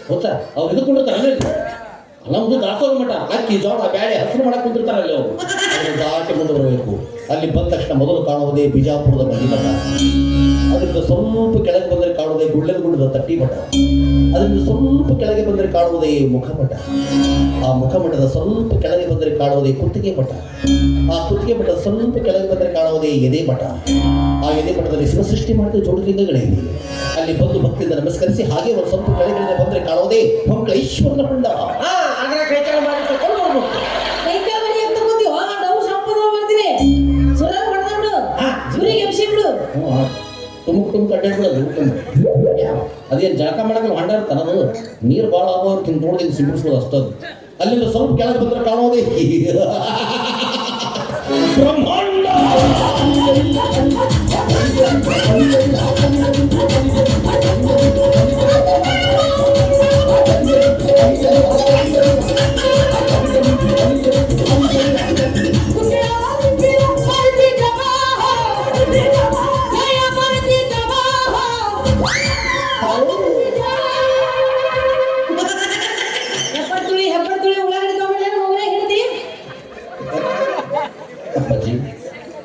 ಗೊತ್ತಾ ಅವ್ರು ಇದಕ್ಕೆ ಕುಂಡಿರ್ತಾರೆ. ನಮ್ದು ದಾಸೋಹ ಮಠ ಅಕ್ಕಿ ಜೋಳ ಬ್ಯಾಳೆ ಹಸಿರು ಮಾಡಕ್ ಕುಂತಿರ್ತಾರೆ. ಅಲ್ಲಿ ಅವರು ದಾಟಿ ಮುಂದೆ ಬರಬೇಕು. ಅಲ್ಲಿ ಬಂದ ತಕ್ಷಣ ಮೊದಲು ಕಾಣುವುದೇ ಬಿಜಾಪುರದ ಮಡಿ ಮಠ. ಅದರಿಂದ ಸ್ವಲ್ಪ ಕೆಳಗೆ ಬಂದರೆ ಕಾಣುವುದೇ ಗುಡ್ಡದ ತಟ್ಟಿ ಮಠ. ಅದರಿಂದ ಸ್ವಲ್ಪ ಕೆಳಗೆ ಬಂದರೆ ಕಾಣುವುದೇ ಮುಖಮಠ. ಆ ಮುಖಮಠದ ಸ್ವಲ್ಪ ಕೆಳಗೆ ಬಂದರೆ ಕಾಣುವುದೇ ಕುತ್ತಿಗೆ ಮಠ. ಆ ಕುತ್ತಿಗೆ ಮಠದ ಸ್ವಲ್ಪ ಕೆಳಗೆ ಬಂದರೆ ಕಾಣುವುದೇ ಎದೆ ಮಠ. ಆ ಎದೆ ಮಠದಲ್ಲಿ ಶಿವಸೃಷ್ಟಿ ಮಾಡಿದ ಜೋಡಲಿಂಗಗಳಿವೆ. ಅಲ್ಲಿ ಬಂದು ಭಕ್ತಿಯಿಂದ ನಮಸ್ಕರಿಸಿ ಹಾಗೆ ಒಂದು ಸ್ವಲ್ಪ ಕೆಳಗೆ ಬಂದರೆ ಕಾಣುವುದೇ ಮಂಗಳೇಶ್ವರನ ಪಿಂಡ. ತುಮಕ್ ಅಡ್ಡಾಡ್ಬಿಡೋದು. ಅದೇನು ಜಳಕ ಮಾಡಕ್ಕೆ ಹೊಂಡ ಇರ್ತಾನದು. ನೀರು ಭಾಳ ಆಗೋರು ನೋಡಿದ ಸಿಂಪಡಿಸ್ಬೋದು ಅಷ್ಟದು. ಅಲ್ಲಿಂದ ಸ್ವಲ್ಪ ಕೆಳಗೆ ಬಂದ್ರೆ ಕಾಣೋದೇ ಬ್ರಹ್ಮಾಂಡ.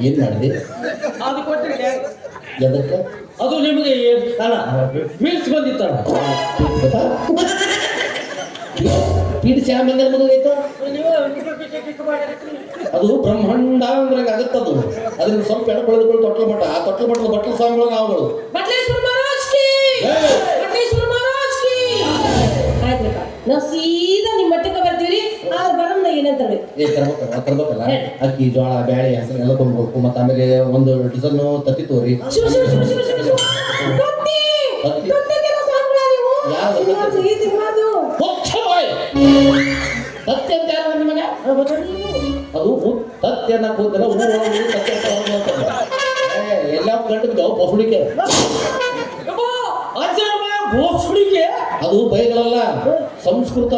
ಏನ್ ಮಾಡಿದೆ? ಅದು ಕೊಟ್ಟರೆ ಎದಕ್ಕೆ? ಅದು ನಿಮಗೆ ಅಲ್ಲ ಬೀಳ್ಸ್ ಬಂದಿತ್ತಲ್ಲ. ಪೀಡಿಸಿ ಆಮೇಲೆ ಮದುವಾಯ್ತು. ಅದು ಬ್ರಹ್ಮಾಂಡ ಅಂದ್ರೆ ಆಗತ್ತದು. ಅದರಿಂದ ಸ್ವಲ್ಪ ಎಡ ಬೆಳೆದುಗಳು ತೊಟ್ಲ ಮಠ. ಆ ತೊಟ್ಲ ಮಠದ ಬಟ್ಲ ಸ್ವಾಮಿಗಳು ನಾವುಗಳು. ನಾವು ಸೀದಾ ನಿಮ್ಮ ಮಟ್ಟಕ್ಕೆ ಬರ್ತೀವಿ. ಆದ್ರೆ ಬರಮ್ನ ಏನಂತಾರೆ ತರ್ಬೇಕಲ್ಲ. ಅಕ್ಕಿ ಜೋಳ ಬ್ಯಾಳೆ ಹಸರು ಎಲ್ಲ ತೊಗೊಂಡ್ಬೇಕು. ಮತ್ತೆ ಆಮೇಲೆ ಒಂದು ಡಿಸನ್ ತತ್ತಿ ತೋರಿ. ತತ್ತಿ ಅಂತ ಯಾರು ನಿಮಗೆ? ಅದು ತತ್ತಿ ಅನ್ನಕ್ ಹೋದ್ರೆ ಎಲ್ಲ ಗಂಟು ಬಸುಡಿಕೆ. ಅದು ಬೈಗಳಲ್ಲ, ಸಂಸ್ಕೃತ.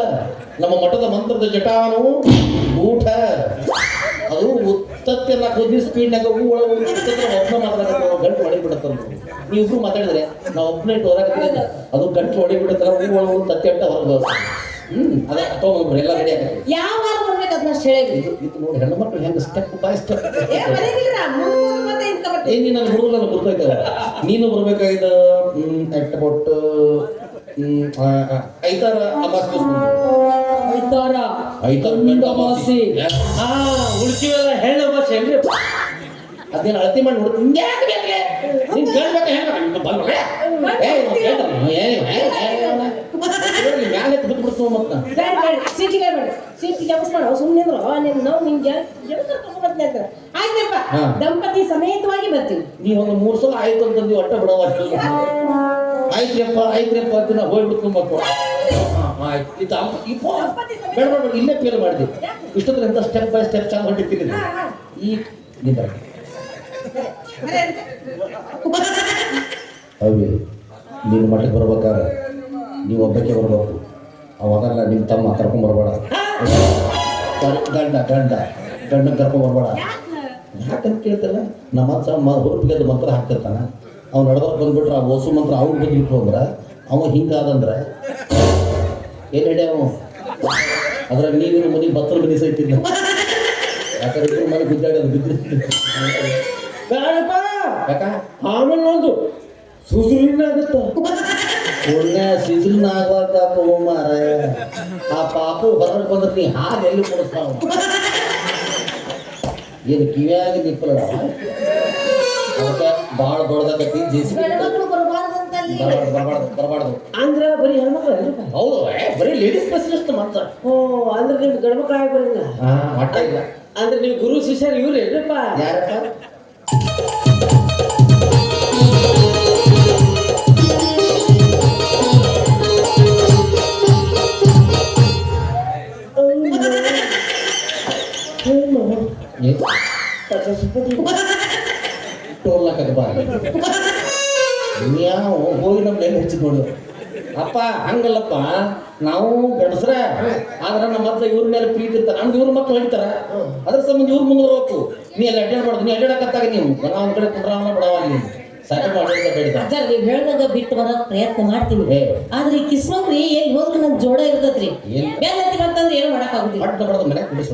ನಮ್ಮ ಮಠದ ಮಂತ್ರದ ಜಟಾನು ಊಟ. ಅದು ಉತ್ತತ್ತಿಯನ್ನ ಕೊದ್ದಿ ಸ್ಪೀಡ್ನಾಗ ಹೂ ಒಳಗೆ ಒಬ್ಬನ ಮಾತಾಡೋ ಗಂಟು ಹೊಡಿಬಿಡುತ್ತ. ನೀವಿಬ್ರು ಮಾತಾಡಿದ್ರೆ ನಾವು ಒಬ್ಬನೇ ಹೊರಗೆ ಅದು ಗಂಟು ಹೊಡಿಬಿಡುತ್ತಲ್ಲ. ಹೂ ಒಳಗೆ ತತ್ತಿ ಅಂತ ಹೊರಗೆ ಅದೇ ತಗೊಂಡ್ಬಿಡ್ರಿ ಎಲ್ಲ ರೆಡಿ ಆಗತ್ತೆ. ಯಾವ ಬರ್ಬೇಕು ಅದನ್ನ ಹೇಳಿ. ಇದು ನೋಡಿ ಹೆಣ್ಣು ಮಕ್ಕಳು ಹೆಂಗೆ ಸ್ಟೆಪ್ ಬೈ ಸ್ಟೆಪ್. ನೀನು ನನ್ನ ಹುಡುಗರನ್ನ ಗುರ್ತೈತಲ್ಲ. ನೀನು ಬರ್ಬೇಕಾಗಿದ್ದ ಅಟ್ ಐತಾರ ಅಮಾಸಿ. ಉಳಿಸಿವೆಲ್ಲ ಹೆಣ್ಣು ಅಮಾಸಿ ಏನ್ರಿ? ಅದೇನು ಅಳತಿ ಮಾಡಿ ನೋಡ್ತೀನಿ. ನಿನ್ ಕೇಳ್ಬೇಕ ಮ್ಯಾಲೆ ಬಿಟ್ಬಿಡ್ತು. ಮತ್ತೆ ದಂಪತಿ ಸಮೇತವಾಗಿ ಬರ್ತೀವಿ. ನೀವೊಂದು 3 ಸಲ ಆಯ್ತು ಅಂತಂದು ಒಟ್ಟ ಬಿಡವ. ಆಯ್ತ್ರಪ್ಪ ಅಂತ ನಾವು ಹೋಗ್ಬಿಡ್ತು. ಮಕ್ಕಳು ಬೇಡ ಬೇಡ ಇಲ್ಲೇ ಫೇಲ್ ಮಾಡಿದ್ವಿ. ಇಷ್ಟೊತ್ತರ ಎಂತ ಸ್ಟೆಪ್ ಬೈ ಸ್ಟೆಪ್ ಚಾಲು ಹೊಂಟಿರ್ತೀನಿ. ಈ ಅವಿ ನಿನ್ನ ಮಠಕ್ಕೆ ಬರ್ಬೇಕಾದ್ರೆ ನೀವು ಒಬ್ಬಕ್ಕೆ ಬರ್ಬೇಕು. ಅವಾಗಲ್ಲ ನಿಮ್ಮ ತಮ್ಮ ಕರ್ಕೊಂಬರ್ಬೇಡ. ಗಂಡ ಕರ್ಕೊಂಬರ್ಬೇಡ. ಯಾಕಂತ ಕೇಳ್ತಲ್ಲ, ನಮ್ಮ ಹುರುಪಿಗೆ ಅದು ಮಂತ್ರ ಹಾಕ್ತಿರ್ತಾನೆ. ಅವ್ನು ನಡ್ದವ್ರು ಬಂದ್ಬಿಟ್ರೆ ಆ ಓಸು ಮಂತ್ರ ಅವ್ನು ಬಂದ್ಬಿಟ್ಟು ಹೋಗ್ರ ಅವ ಹಿಂಗಾದಂದ್ರೆ ಏನು ಹೇಳಿ ಅವನು ಅದ್ರಾಗ ನೀವಿನ ಮನೆ ಬತ್ತಲು ಮನೆ ಸೈತಿಲ್ಲ. ಯಾಕಂದ್ರೆ ಇಬ್ಬರು ಮನೆ ಗುದ್ದಾಡೋದು ಬಿದ್ದಿರ್ತೀನಿ. ಯಾಕ ಆಮೇಲೆ ಒಂದು ಸುಸುರಿನ ಆಗುತ್ತ ಪುಣ್ಯ ಸಿಜುಲ್ನ ಆಗ್ಬಾರ್ದಪ್ಪ ಮಾರ. ಆ ಪಾಪು ಹೊರಗೆ ಬಂದ್ರೆ ನೀ ಹಾಗೆ ಎಲ್ಲಿ ಕೊಡಿಸ್ತಾವ ಏನು ಕಿವಿಯಾಗಿ ನಿಪ್ಪಲ್ಲ. ಅದಕ್ಕೆ ಭಾಳ ದೊಡ್ಡದಾಗೈತಿ ಬರಬಾರ್ದು ಅಂದ್ರೆ ಬರೀ ಹೆಣ್ಮಕ್ಳು. ಹೌದು, ಬರೀ ಲೇಡೀಸ್ ಸ್ಪೆಷಲಿಸ್ಟ್ ಮಾತ್ರ. ಓ ಅಂದ್ರೆ ನಿಮ್ಗೆ ಗಂಡ್ಮಕ್ಳು ಆಗಿ ಬರಲ್ಲ. ಮಟ್ಟ ಇಲ್ಲ ಅಂದ್ರೆ ನೀವು ಗುರು ಶಿಷ್ಯರು ಇವ್ರು ಏನ್ರಪ್ಪ? ಯಾರಪ್ಪ? ಯಾವ ಹೋಗಿ ನಮ್ಗೆ ಎಲ್ಲಿ ಹೆಚ್ಚಿದ್ ನೋಡು. ಅಪ್ಪ ಹಂಗಲ್ಲಪ್ಪ, ನಾವು ಗಂಡಸ್ರ ಆದ್ರೆ ನಮ್ಮ ಹತ್ರ ಇವ್ರ ಮೇಲೆ ಪ್ರೀತಿ ಇರ್ತಾರೆ. ನಮ್ಗೆ ಇವ್ರ ಮಕ್ಳು ಹಿಡಿತಾರ, ಅದ್ರ ಸಂಬಂಧ ಇವ್ರು ಮುಂದುವರ್ಬೇಕು. ನೀ ಅಲ್ಲಿ ಅಡ್ಡಾಡ್ಬಾರ್ದು. ನೀ ಅಡ್ಡಾಡಕತ್ತಾಗ ನೀವು ಒಂದ್ ಕಡೆ ಕುಂಡ್ರಾವನ ಬಿಡವ ನೀವು ನೀವ್ ಹೇಳ್ದಾಗ ಬಿಟ್ಟು ಬರೋಕ್ ಪ್ರಯತ್ನ ಮಾಡ್ತೀನಿ. ಆದ್ರೆ ಕಿಸ್ಮಕ್ರಿ ಎಲ್ಲಿ ಹೋದ್ರೆ ನನ್ ಜೋಡ ಇರ್ತದ್ರಿ. ಬೆನ್ನತ್ತಿ ಬಂತಂದ್ರೆ ಏನು ಮಾಡಕ್ ಆಗುದಿಲ್ಲ. ಮನ್ಯಾಗ ಕುಡಿಸ್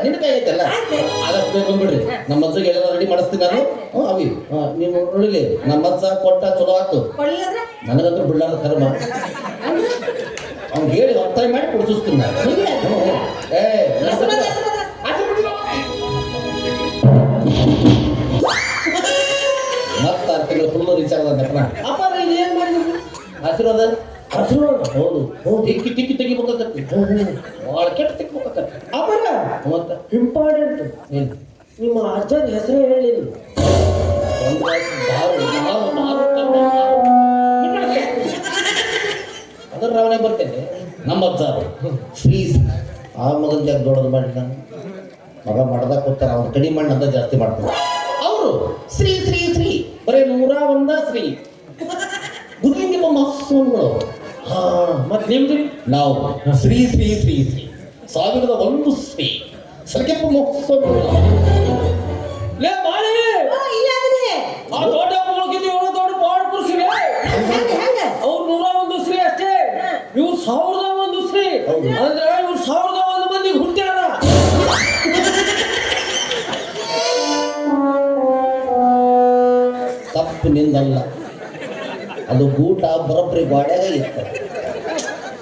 ನಿನ್ನ ಕೈ ಐತಲ್ಲ ಆದಷ್ಟು ಬಂದ್ಬಿಡ್ರಿ. ನಮ್ಮ ಅಜ್ಜಗೆ ಎಲ್ಲ ರೆಡಿ ಮಾಡಿಸ್ತೀನಿ ನಾನು. ಅವಿ ನೀವು ನೋಡಿಲಿ ನಮ್ಮ ಅಜ್ಜ ಕೊಟ್ಟ ಚಲೋ ಆತು. ನನಗಂದ್ರೂ ಬಿಡ್ಲಾರ ಕರ್ಮ. ಅವ್ನು ಹೇಳಿ ಒತ್ತಾಯ ಮಾಡಿ ಕುಡಿಸ್ತೀನಿ ನಾನು. ಮತ್ತೆ 6 ತಿಂಗಳು ಫುಲ್ ರೀಚಾರ್ಜ್ ಆದ. ಅಪ್ಪ ಏನ್ ಮಾಡಿದ್ರು? ಆಶೀರ್ವಾದ ಹೌದು ತಿಕ್ಕಿ ತಿಕ್ಕಿ ತೆಗಿಬೇಕಾಗತ್ತೆ. ಭಾಳ ಕೆಟ್ಟ ತೆಗಿಬೇಕಾಗತ್ತೆ. ಅಪ್ಪರ ಮತ್ತೆ ಇಂಪಾರ್ಟೆಂಟ್ ನಿಮ್ಮ ಅಜ್ಜನ ಹೆಸರು ಹೇಳಿಲ್ಲ. ಅದರ ರಾವಣೆ ಬರ್ತೇನೆ. ನಮ್ಮ ಅಜ್ಜ ಶ್ರೀ ಆ ಮಗನ ಜಾಗ ದೊಡ್ಡದು ಮಾಡಿ ನಾನು ಮಗ ಮಾಡ್ದಾಗ ಕೊಡ್ತಾರೆ. ಅವ್ನು ಕಡಿಮೆ ಮಣ್ಣು ಅಂತ ಜಾಸ್ತಿ ಮಾಡ್ತಾರೆ. ಅವರು ಶ್ರೀ ಶ್ರೀ ಶ್ರೀ ಬರೀ 101 ಶ್ರೀ ಗುರುಲಿಂಗಮ್ಮ ಮಹಾಸ್ವಾಮಿಗಳು. ಹಾ ಮತ್ತೆ ನಿಮ್ದು ನಾವು ಶ್ರೀ ಶ್ರೀ ಶ್ರೀ ಶ್ರೀ 1001 ಶ್ರೀ ಸರ್ಕೆಪ್ಪ ಮಹಾಸ್ವಾಮಿಗಳು. ಲೇ ಮಾಡಿ ಆ ದೊಡ್ಡ ಮುಳುಗಿದ್ದು ಇವನು ದೊಡ್ಡ ಪಾಡ ಪುರುಷರೇ. ಅವ್ರು 101 ಶ್ರೀ ಅಷ್ಟೇ, ಇವ್ರು 1001 ಶ್ರೀ. ಅಂದ್ರೆ ಇವ್ರು 1001 ಮಂದಿಗೆ ಹುಟ್ಟ್ಯಾರ. ತಪ್ಪು ನಿಂದಲ್ಲ, ಅದು ಊಟ ಬರೋಬ್ಬರಿ ಗಾಡ್ಯಾಗ ಇತ್ತು.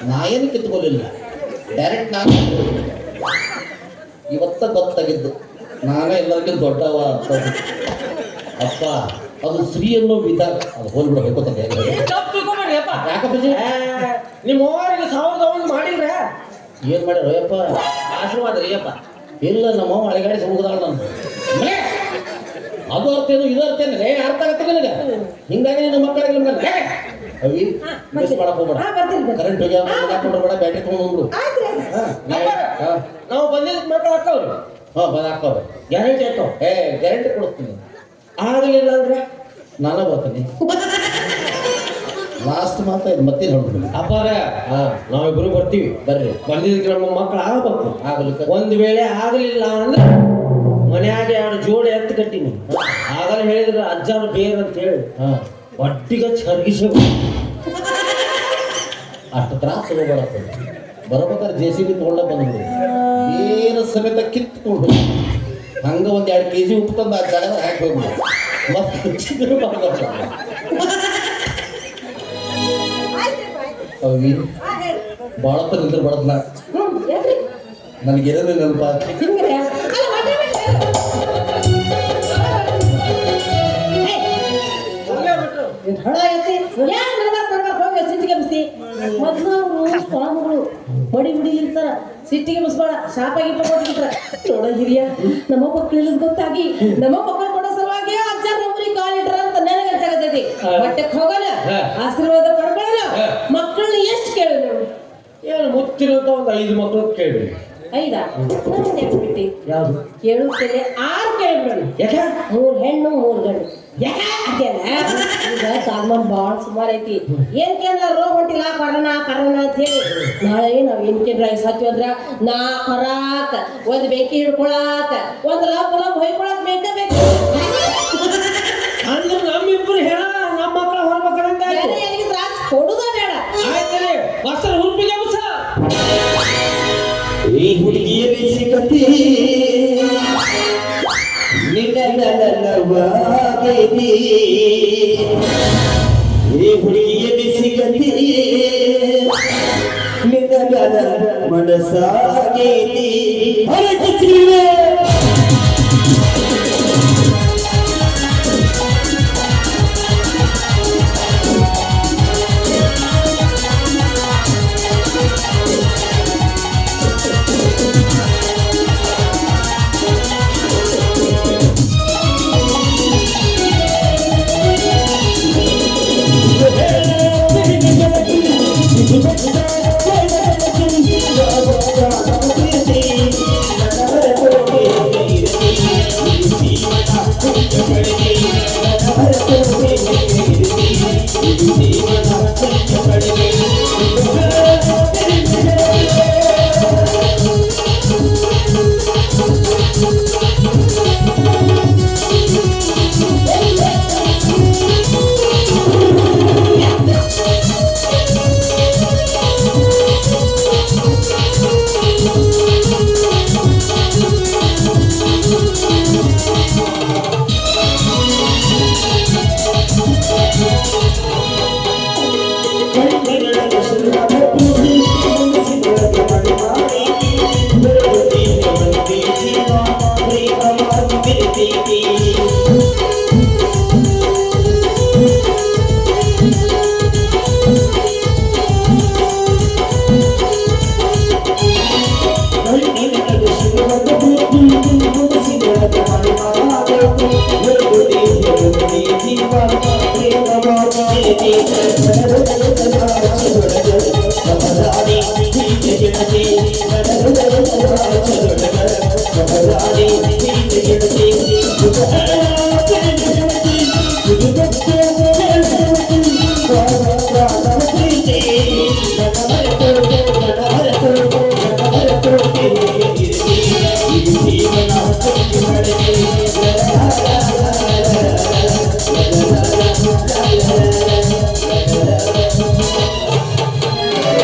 ನಾ ಏನು ಕಿತ್ಕೊಲಿಲ್ಲ, ಡೈರೆಕ್ಟ್ ನಾನು ಇವತ್ತ ಗೊತ್ತಾಗಿದ್ದು ನಾನೇ ಎಲ್ಲರಿಗೂ ದೊಡ್ಡವ ಅಂತ. ಅಪ್ಪ ಅದು ಶ್ರೀ ಅನ್ನೋ ವಿಧಾನ ಅದು ಹೋಲ್ಬಿಡ್ಬೇಕು ಅಂತ ಯಾಕಪ್ಪ ನಿಮ್ಮ ಅವ್ವರಿಗೆ 1001 ಮಾಡಿದ್ರೆ ಏನು ಮಾಡ್ಯಾರ ಅಯ್ಯಪ್ಪ? ಆಶೀರ್ವಾದ ರೀ ಅಪ್ಪ. ಇಲ್ಲ ನಮ್ಮ ಅಳೆಗಾಡಿಸಿ ಹೋಗದಾಳ ನಾನು. ಅದು ಅರ್ಥ ಏನು ಇದು ಅರ್ಥ ಏನು ಅರ್ಥ ಆಗತ್ತೆ ನನಗೆ. ಹಿಂಗಾಗಿ ನಮ್ಮ ಮಕ್ಕಳಿಗೆ ಅವಿ ಮಿಸ್ ಮಾಡಕ್ ಹೋಗ್ಬೇಡ. ಕರೆಂಟ್ ಹೋಗಿ ಹಾಕೊಂಡ್ಬೇಡ, ಬ್ಯಾಟ್ರಿ ತೊಗೊಂಡು ನಾವು ಬಂದಿದ್ದ ಮಕ್ಕಳು ಹಾಕವ್ರಿ. ಬಂದು ಹಾಕೋರು ಗ್ಯಾರಂಟಿ ಹಾಕೋ. ಗ್ಯಾರಂಟಿ ಕೊಡ್ತೀನಿ. ಆಗಲಿಲ್ಲ ಅಂದ್ರೆ ನಾನೇ ಬರ್ತೀನಿ. ಲಾಸ್ಟ್ ಮಾತ್ರ ಇದು ಮತ್ತೆ ನೋಡ್ತೀನಿ. ಅಪ್ಪಾರ ನಾವಿಬ್ರು ಬರ್ತೀವಿ. ಬರ್ರಿ. ಬಂದಿದ್ದಕ್ಕೆ ನಮ್ಮ ಮಕ್ಕಳು ಆಗಬೇಕು. ಆಗಲಿಕ್ಕೆ ಒಂದು ವೇಳೆ ಆಗಲಿಲ್ಲ ಅಂದ್ರೆ ಮನ್ಯಾಗ 2 ಜೋಡಿ ಎತ್ತು ಕಟ್ಟಿನಿ. ಆಗಲೇ ಹೇಳಿದ್ರೆ ಅಜ್ಜನ ಬೇರ್ ಅಂತ ಹೇಳಿ ಒಟ್ಟಿಗೆ ಚರ್ಗಿಸ. ಅಷ್ಟು ತ್ರಾಸ ತಗೋಬೇಡಪ್ಪ. ಬರ್ಬೇಕಾದ್ರೆ JCB ತೊಗೊಂಡ ಬಂದ್ಬಿಡಿ, ಬೇರೆ ಸಮೇತ ಕಿತ್ಕೊಂಡು ಹಂಗ 1-2 kg ಉಪ್ಪು ತಂದು ಆ ಜಾಗ ಹಾಕಿ ಹೋಗ್ಬಿಡಿ. ಮತ್ತೆ ಅವಿ ಭಾಳ ನಿಂದ್ರೆ ಬಡದ್ನ ನನಗೇನೇನು ನೆನಪ ಸ್ವಾಮಿಗಳು ಮಡಿ ಬಿಡಿಲಿರ್ತಾರ. ಸಿಟ್ಟಿಗೆ ಮುಸ್ಬೇಡ, ಶಾಪಾಗಿ ಕೊಟ್ಟಿರ್ತಾರ. ನೋಡ ಹಿರಿಯ ನಮ್ಮ ಮಕ್ಕಳು ಗೊತ್ತಾಗಿ ನಮ್ಮ ಮಕ್ಕಳು ಕೊಡೋ ಸಲುವಾಗಿ ಅಜ್ಜ ಒಬ್ಬರಿಗೆ ಕಾಲಿಟ್ರ ಅಂತ ನನಗೆ ಅನ್ಸಾಗತೈತಿ. ಬಟ್ಟೆಗೆ ಹೋಗೋಣ, ಆಶೀರ್ವಾದ ಪಡ್ಕೊಳ್ಳೋಣ, ಮಕ್ಕಳನ್ನ ಎಷ್ಟು ಕೇಳಿದ್ರು? ಏನು ಮುತ್ತಿರೋಂತ ಒಂದು 5 ಮಕ್ಕಳು ಕೇಳಿ. 5 ಬಿಟ್ಟಿ ಯಾವ್ದು ಕೇಳುತ್ತೇನೆ 6 ಕೇಳಿಬಿಡೋಣ. ಯಾಕೆ? 3 ಹೆಣ್ಣು 3 ಗಂಡು. ಈಗ ಕಾಲ್ಮನ್ ಬಾಳ್ ಸುಮಾರ್ ಐತಿ ಏನ್ ಕೇಂದ್ರ ರೋಗ ಹೊಂಟಿಲ್ಲ ಕರೋನಾ ಅಂತ ಹೇಳಿ ನಾಳೆ ನಾವ್ ಏನ್ ಕೇಂದ್ರ ಹಚ್ಚಿ ಅಂದ್ರ ನಾ ಕರಾಕ್ ಒಂದ್ ಬೆಂಕಿ ಹಿಡ್ಕೊಳಾಕ ಒಂದ್ ಲಬ್ ಹೊಯ್ಕೊಳಕ್ ಬೇಕು ಅಂದ್ರೆ ನಮ್ಮಿಬ್ರು ಹೇಳ ನಮ್ಮ ಮಕ್ಕಳ ಹೊರಮಕ್ಕಳಂಗ ಎಲ್ಲಿಗೆ ತ್ರಾಸ ಕೊಡುದ ಬೇಡ ಆಯ್ತದೆ ವಸ್ತ್ರ ಹುಡುಪಿಗೆ ಮುಸ ಈ ಹುಡುಗಿಯ ಬಿಸಿಕತಿ ನಿನ್ನವಾಗೇತಿ ಈ ಹುಡುಗಿಯ ಬಿಸಿಕತಿ ನಿನ್ನ ಮನಸಾಗೇತಿ ಹೊರಟಿಸಿವೆ Thank you.